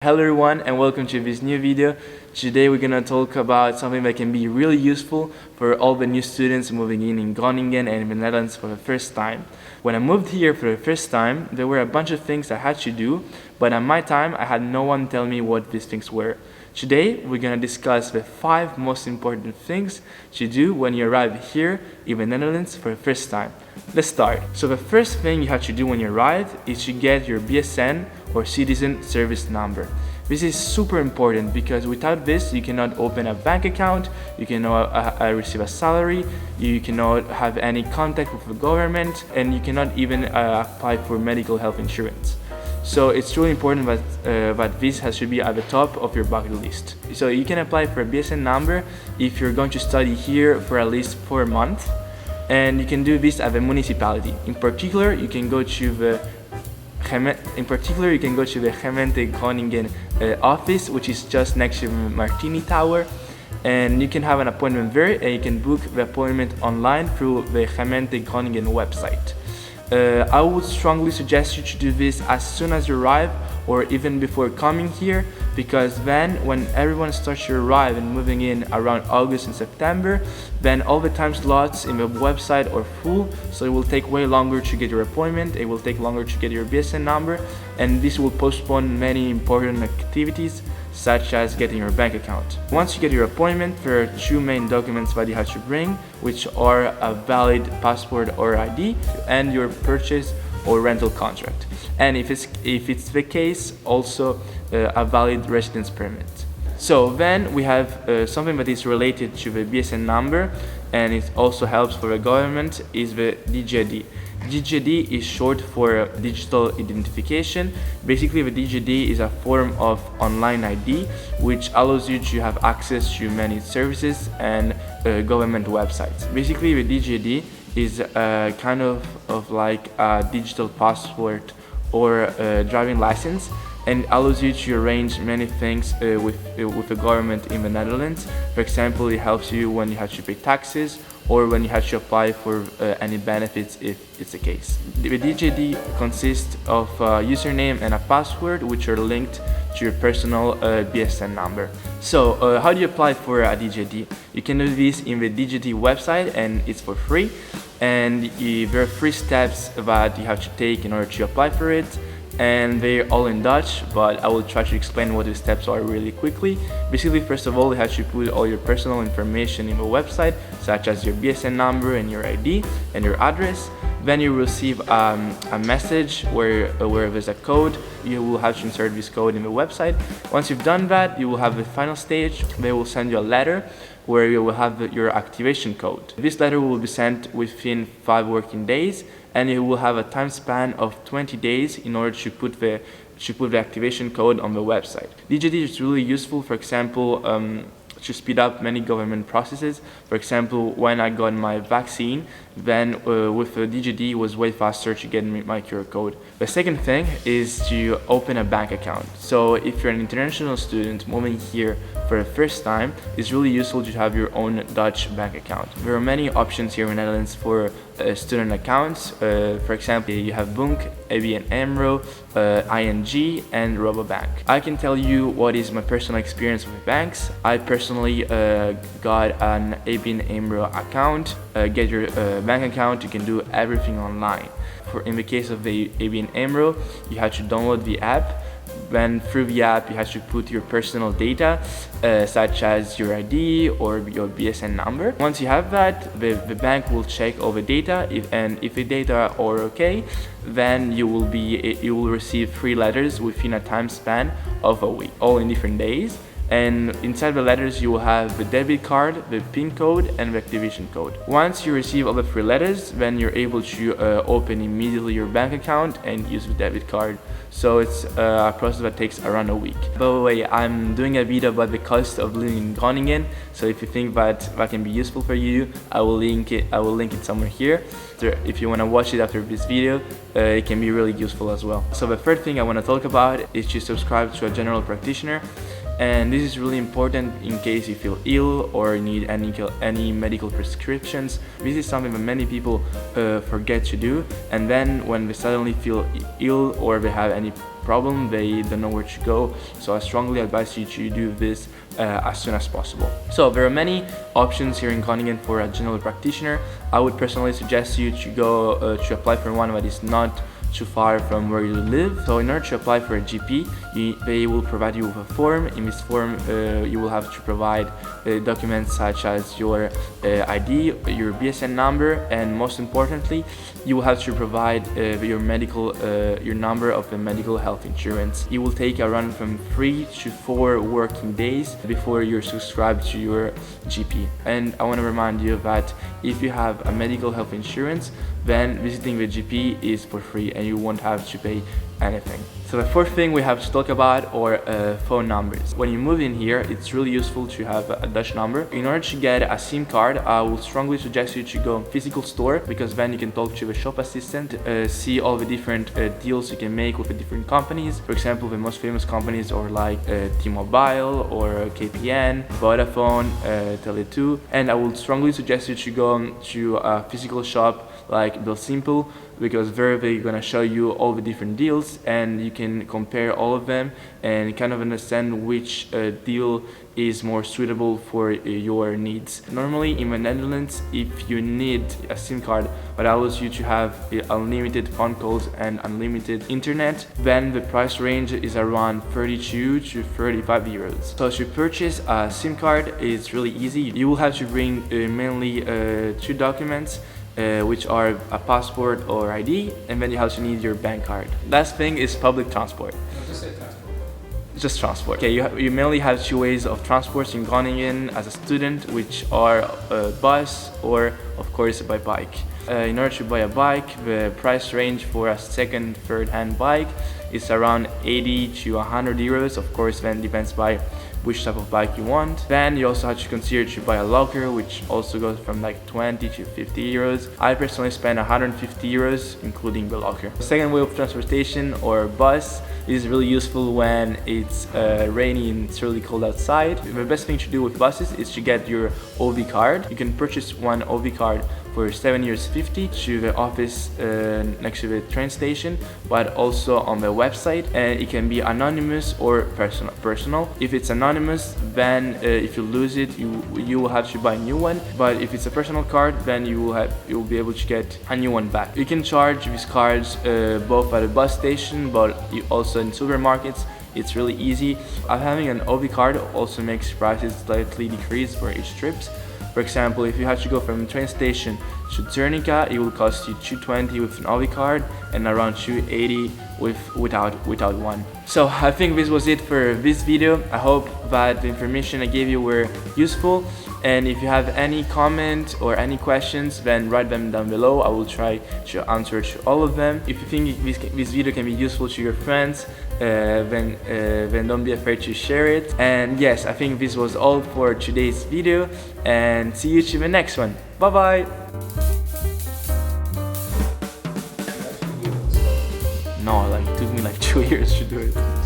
Hello everyone and welcome to this new video. Today we're gonna talk about something that can be really useful for all the new students moving in Groningen and in the Netherlands for the first time. When I moved here for the first time, there were a bunch of things I had to do, but at my time I had no one tell me what these things were. Today we're gonna discuss the 5 most important things to do when you arrive here in the Netherlands for the first time. Let's start. So the first thing you have to do when you arrive is to get your BSN or Citizen Service Number. This is super important because without this you cannot open a bank account, you cannot receive a salary, you cannot have any contact with the government, and you cannot even apply for medical health insurance. So it's really important that this should be at the top of your bucket list. So you can apply for a BSN number if you're going to study here for at least 4 months, and you can do this at the municipality. In particular, you can go to the Gemeente Groningen office, which is just next to the Martini Tower, and you can have an appointment there, and you can book the appointment online through the Gemeente Groningen website. I would strongly suggest you to do this as soon as you arrive or even before coming here, because then when everyone starts to arrive and moving in around August and September, then all the time slots in the website are full, so it will take way longer to get your appointment, it will take longer to get your BSN number, and this will postpone many important activities such as getting your bank account. Once you get your appointment, there are 2 main documents that you have to bring, which are a valid passport or ID and your purchase or rental contract, and if it's the case, also a valid residence permit. So then we have something that is related to the BSN number, and it also helps for the government, is the DJID. DJID is short for digital identification. Basically, the DJID is a form of online ID which allows you to have access to many services and government websites. Basically, the DJID is kind of like a digital passport or a driving license, and allows you to arrange many things with the government in the Netherlands. For example, it helps you when you have to pay taxes or when you have to apply for any benefits if it's the case. The DJID consists of a username and a password which are linked to your personal BSN number. So how do you apply for a DJID? You can do this in the DigiD website, and it's for free, and there are 3 steps that you have to take in order to apply for it, and they're all in Dutch, but I will try to explain what the steps are really quickly. Basically, first of all, you have to put all your personal information in the website, such as your BSN number and your ID and your address. Then you will receive a message where there's a code. You will have to insert this code in the website. Once you've done that, you will have the final stage. They will send you a letter where you will have your activation code. This letter will be sent within 5 working days, and you will have a time span of 20 days in order to put the activation code on the website. DigiD is really useful, for example, to speed up many government processes. For example, when I got my vaccine, then with the DigiD it was way faster to get my QR code. The second thing is to open a bank account. So if you're an international student moving here for the first time, it's really useful to have your own Dutch bank account. There are many options here in the Netherlands for student accounts. For example, you have Bunk, ABN AMRO, ING, and Rabobank. I can tell you what is my personal experience with banks. I personally got an ABN AMRO account. Get your bank account, you can do everything online. In the case of the ABN AMRO, you have to download the app. Then through the app you have to put your personal data, such as your ID or your BSN number. Once you have that, the bank will check all the data, if the data are okay, then you will receive 3 letters within a time span of a week, all in different days. And inside the letters you will have the debit card, the PIN code, and the activation code. Once you receive all the 3 letters, then you're able to open immediately your bank account and use the debit card. So it's a process that takes around a week. By the way, I'm doing a video about the cost of living in Groningen, so if you think that can be useful for you, I will link it somewhere here. So if you want to watch it after this video, it can be really useful as well. So the third thing I want to talk about is to subscribe to a general practitioner. and this is really important in case you feel ill or need any medical prescriptions. This is something that many people forget to do, and then when they suddenly feel ill or they have any problem, they don't know where to go. So I strongly advise you to do this as soon as possible. So there are many options here in Groningen for a general practitioner. I would personally suggest you to go to apply for one that is not too far from where you live. So in order to apply for a GP, they will provide you with a form. In this form, you will have to provide documents such as your ID, your BSN number, and most importantly, you will have to provide your number of the medical health insurance. It will take around from 3 to 4 working days before you're subscribed to your GP. And I want to remind you that if you have a medical health insurance, then visiting the GP is for free and you won't have to pay anything. So the fourth thing we have to talk about are phone numbers. When you move in here, it's really useful to have a Dutch number. In order to get a SIM card, I will strongly suggest you to go in physical store, because then you can talk to the shop assistant, see all the different deals you can make with the different companies. For example, the most famous companies are like T-Mobile or KPN, Vodafone, Tele2, and I would strongly suggest you to go to a physical shop like Bill Simple, because there they're gonna show you all the different deals and you can compare all of them and kind of understand which deal is more suitable for your needs. Normally in the Netherlands, if you need a SIM card that allows you to have unlimited phone calls and unlimited internet, then the price range is around 32 to 35 euros. So to purchase a SIM card, it's really easy. You will have to bring mainly 2 documents, which are a passport or ID, and then you also need your bank card. Last thing is public transport. Just say transport. Just transport. Okay, you mainly have 2 ways of transport in Groningen as a student, which are bus or, of course, by bike. In order to buy a bike, the price range for a second, third-hand bike is around 80 to 100 euros. Of course, then depends by which type of bike you want. Then you also have to consider to buy a locker, which also goes from like 20 to 50 euros. I personally spend 150 euros, including the locker. The second way of transportation, or bus, is really useful when it's rainy and it's really cold outside. The best thing to do with buses is to get your OV card. You can purchase one OV card for 7.50 € to the office next to the train station, but also on the website, and it can be anonymous or personal. If it's anonymous, then if you lose it, you will have to buy a new one, but if it's a personal card, then you will be able to get a new one back. You can charge these cards both at a bus station, but also in supermarkets. It's really easy. Having an OV card also makes prices slightly decrease for each trips. For example, if you have to go from the train station to Groningen, it will cost you 220 with an OV card and around 280 without one. So I think this was it for this video. I hope that the information I gave you were useful, and if you have any comment or any questions, then write them down below. I will try to answer to all of them. If you think this video can be useful to your friends, then don't be afraid to share it. And yes, I think this was all for today's video, and see you to the next one. Bye bye. No, it took me 2 years to do it.